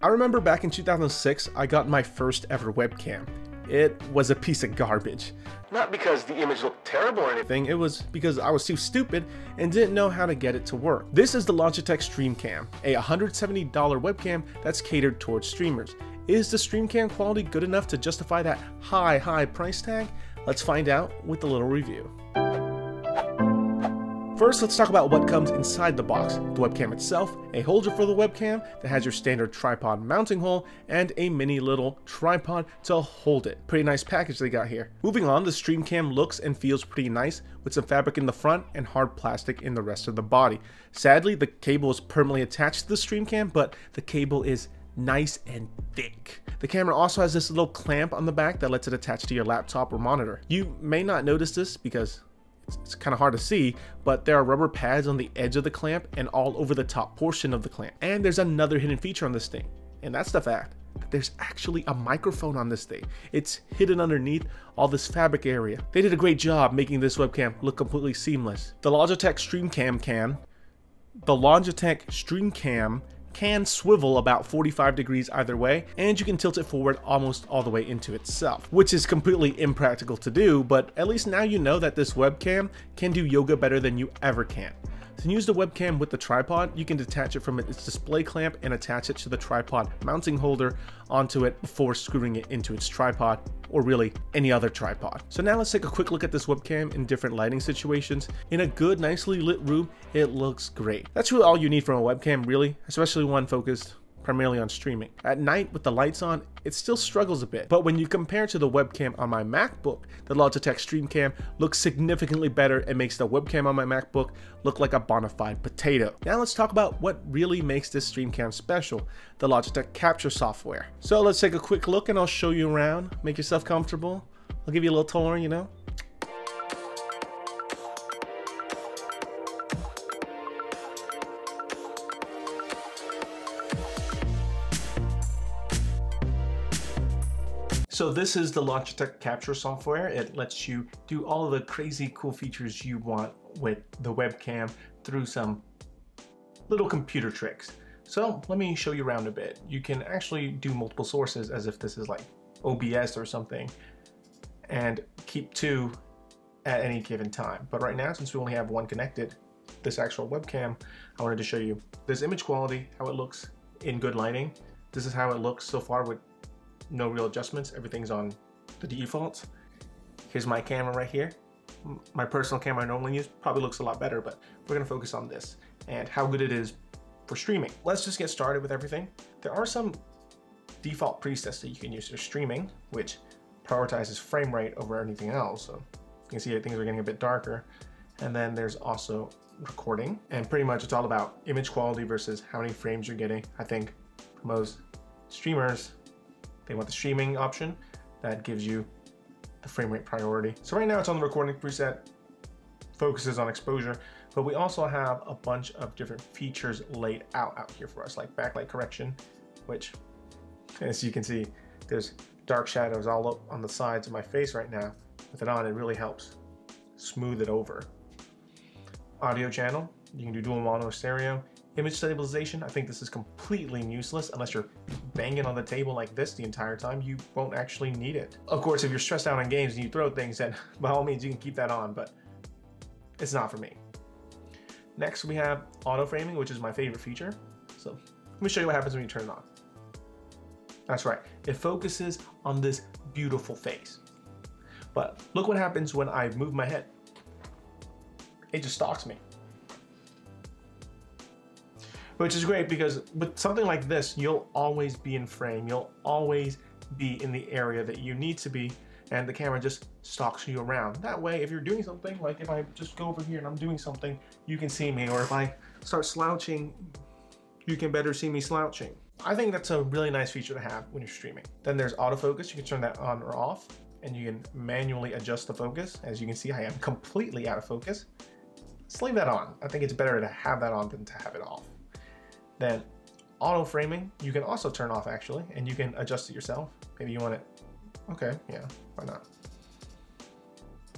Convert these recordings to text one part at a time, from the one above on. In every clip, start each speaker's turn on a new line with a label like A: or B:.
A: I remember back in 2006, I got my first ever webcam. It was a piece of garbage. Not because the image looked terrible or anything, it was because I was too stupid and didn't know how to get it to work. This is the Logitech Streamcam, a $170 webcam that's catered towards streamers. Is the Streamcam quality good enough to justify that high price tag? Let's find out with a little review. First, let's talk about what comes inside the box. The webcam itself, a holder for the webcam that has your standard tripod mounting hole, and a mini little tripod to hold it. Pretty nice package they got here. Moving on, the Streamcam looks and feels pretty nice with some fabric in the front and hard plastic in the rest of the body. Sadly, the cable is permanently attached to the Streamcam, but the cable is nice and thick. The camera also has this little clamp on the back that lets it attach to your laptop or monitor. You may not notice this because it's kind of hard to see, but there are rubber pads on the edge of the clamp and all over the top portion of the clamp. And there's another hidden feature on this thing, and that's the fact that there's actually a microphone on this thing. It's hidden underneath all this fabric area. They did a great job making this webcam look completely seamless. The Logitech Streamcam can swivel about 45 degrees either way, and you can tilt it forward almost all the way into itself, which is completely impractical to do, but at least now you know that this webcam can do yoga better than you ever can. To use the webcam with the tripod, you can detach it from its display clamp and attach it to the tripod mounting holder onto it before screwing it into its tripod, or really any other tripod. So now let's take a quick look at this webcam in different lighting situations. In a good, nicely lit room, it looks great. That's really all you need from a webcam, really, especially one focused primarily on streaming. At night with the lights on, it still struggles a bit, but when you compare to the webcam on my MacBook, the Logitech Streamcam looks significantly better and makes the webcam on my MacBook look like a bona fide potato. Now let's talk about what really makes this Streamcam special, the Logitech capture software. So let's take a quick look and I'll show you around. Make yourself comfortable. I'll give you a little tour, you know. So this is the Logitech capture software. It lets you do all of the crazy cool features you want with the webcam through some little computer tricks. So let me show you around a bit. You can actually do multiple sources as if this is like OBS or something and keep two at any given time. But right now, since we only have one connected, this actual webcam, I wanted to show you this image quality, how it looks in good lighting. This is how it looks so far with no real adjustments. Everything's on the defaults. Here's my camera right here. My personal camera I normally use probably looks a lot better, but we're gonna focus on this and how good it is for streaming. Let's just get started with everything. There are some default presets that you can use for streaming, which prioritizes frame rate over anything else. So you can see that things are getting a bit darker. And then there's also recording, and pretty much it's all about image quality versus how many frames you're getting. I think for most streamers, they want the streaming option that gives you the frame rate priority. So right now it's on the recording preset, focuses on exposure, but we also have a bunch of different features laid out here for us, like backlight correction, which, as you can see, there's dark shadows all up on the sides of my face right now. With it on, it really helps smooth it over. Audio channel, you can do dual mono or stereo. Image stabilization, I think this is completely useless unless you're banging on the table like this the entire time. You won't actually need it. Of course, if you're stressed out on games and you throw things, then by all means you can keep that on, but it's not for me. Next we have auto framing, which is my favorite feature. So let me show you what happens when you turn it on. That's right, it focuses on this beautiful face. But look what happens when I move my head. It just stalks me. Which is great because with something like this, you'll always be in frame. You'll always be in the area that you need to be, and the camera just stalks you around. That way, if you're doing something, like if I just go over here and I'm doing something, you can see me, or if I start slouching, you can better see me slouching. I think that's a really nice feature to have when you're streaming. Then there's autofocus. You can turn that on or off, and you can manually adjust the focus. As you can see, I am completely out of focus. Let's leave that on. I think it's better to have that on than to have it off. Then auto framing, you can also turn off actually, and you can adjust it yourself. Maybe you want it, okay, yeah, why not?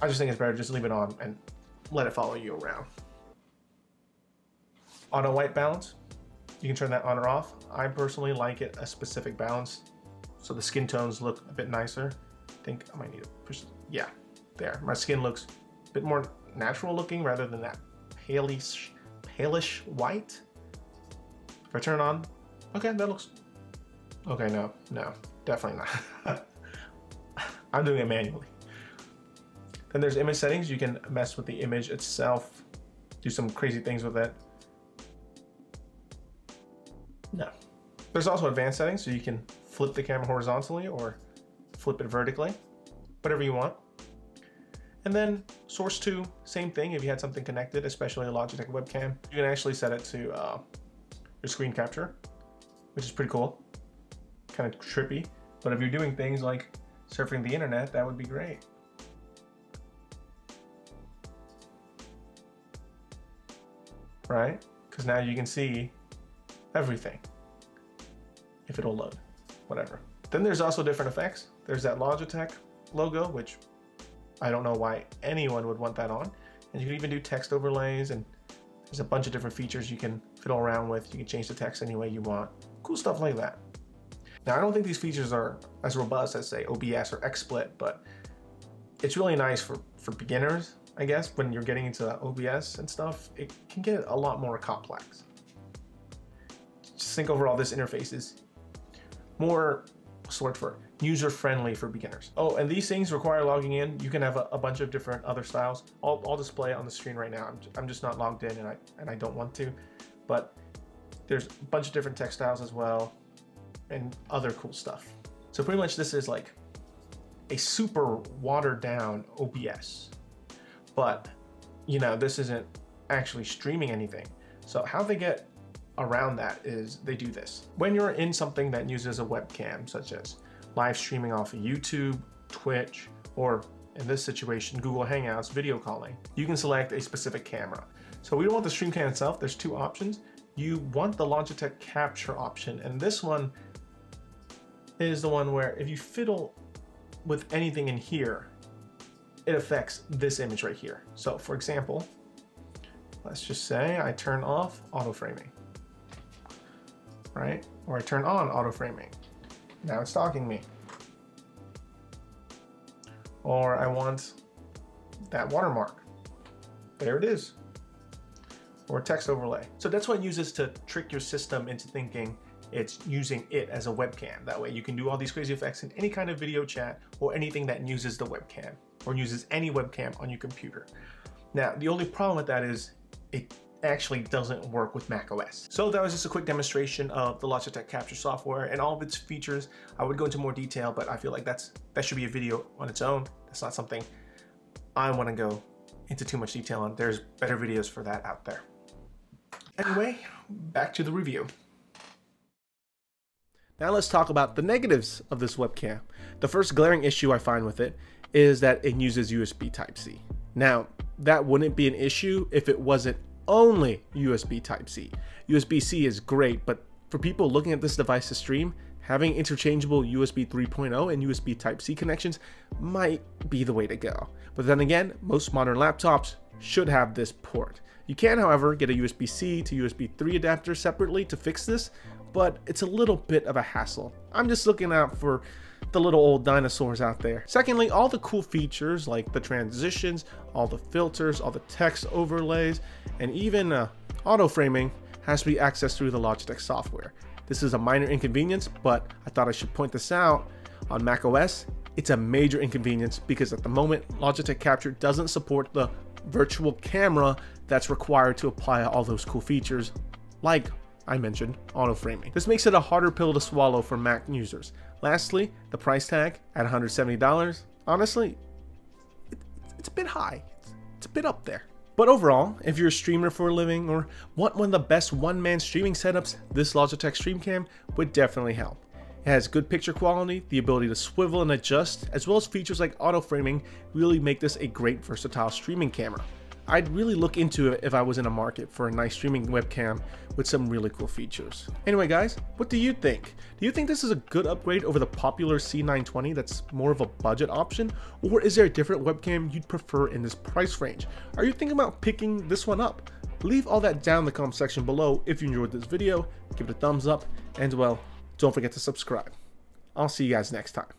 A: I just think it's better to just leave it on and let it follow you around. Auto white balance, You can turn that on or off. I personally like it a specific balance, so the skin tones look a bit nicer. I think I might need to push, yeah, there. My skin looks a bit more natural looking rather than that palish white. If I turn it on, okay, that looks, okay, no, definitely not. I'm doing it manually. Then there's image settings. You can mess with the image itself, do some crazy things with it. No. There's also advanced settings, so you can flip the camera horizontally or flip it vertically, whatever you want. And then source 2, same thing. If you had something connected, especially a Logitech webcam, you can actually set it to your screen capture, which is pretty cool, kind of trippy. But if you're doing things like surfing the internet, that would be great. Right? Because now you can see everything, if it'll load, whatever. Then there's also different effects. There's that Logitech logo, which I don't know why anyone would want that on. And you can even do text overlays, and there's a bunch of different features you can fiddle around with. You can change the text any way you want. Cool stuff like that. Now, I don't think these features are as robust as, say, OBS or Xsplit, but it's really nice for beginners, I guess. When you're getting into OBS and stuff, it can get a lot more complex. Just think overall, this interface is more, what's the word for, user-friendly for beginners. Oh, and these things require logging in. You can have a bunch of different other styles. I'll display on the screen right now. I'm just not logged in, and I don't want to, but there's a bunch of different text styles as well, and other cool stuff. So pretty much this is like a super watered down OBS, but you know, this isn't actually streaming anything. So how they get around that is they do this. When you're in something that uses a webcam, such as live streaming off of YouTube, Twitch, or in this situation, Google Hangouts video calling, you can select a specific camera. So we don't want the Streamcam itself. There's two options. You want the Logitech capture option, and this one is the one where if you fiddle with anything in here, it affects this image right here. So for example, let's just say I turn off auto framing, right? Or I turn on auto framing. Now it's stalking me. Or I want that watermark. There it is. Or text overlay. So that's what it uses to trick your system into thinking it's using it as a webcam. That way you can do all these crazy effects in any kind of video chat or anything that uses the webcam or uses any webcam on your computer. Now, the only problem with that is it actually doesn't work with macOS. So that was just a quick demonstration of the Logitech Capture software and all of its features. I would go into more detail, but I feel like that should be a video on its own. That's not something I want to go into too much detail on. There's better videos for that out there. Anyway, back to the review. Now let's talk about the negatives of this webcam. The first glaring issue I find with it is that it uses USB Type-C. Now, that wouldn't be an issue if it wasn't only USB Type-C. USB-C is great, but for people looking at this device to stream, having interchangeable USB 3.0 and USB Type-C connections might be the way to go. But then again, most modern laptops should have this port. You can, however, get a USB-C to USB 3 adapter separately to fix this, but it's a little bit of a hassle. I'm just looking out for the little old dinosaurs out there. Secondly, all the cool features like the transitions, all the filters, all the text overlays, and even auto framing has to be accessed through the Logitech software. This is a minor inconvenience, but I thought I should point this out. On macOS, it's a major inconvenience because at the moment, Logitech Capture doesn't support the virtual camera that's required to apply all those cool features, like I mentioned, auto framing. This makes it a harder pill to swallow for Mac users. Lastly, the price tag at $170, honestly, it's a bit high. It's a bit up there. But overall, if you're a streamer for a living or want one of the best one-man streaming setups, this Logitech Streamcam would definitely help. It has good picture quality, the ability to swivel and adjust, as well as features like auto framing really make this a great versatile streaming camera. I'd really look into it if I was in a market for a nice streaming webcam with some really cool features. Anyway guys, what do you think? Do you think this is a good upgrade over the popular C920 that's more of a budget option? Or is there a different webcam you'd prefer in this price range? Are you thinking about picking this one up? Leave all that down in the comment section below if you enjoyed this video. Give it a thumbs up, and well, don't forget to subscribe. I'll see you guys next time.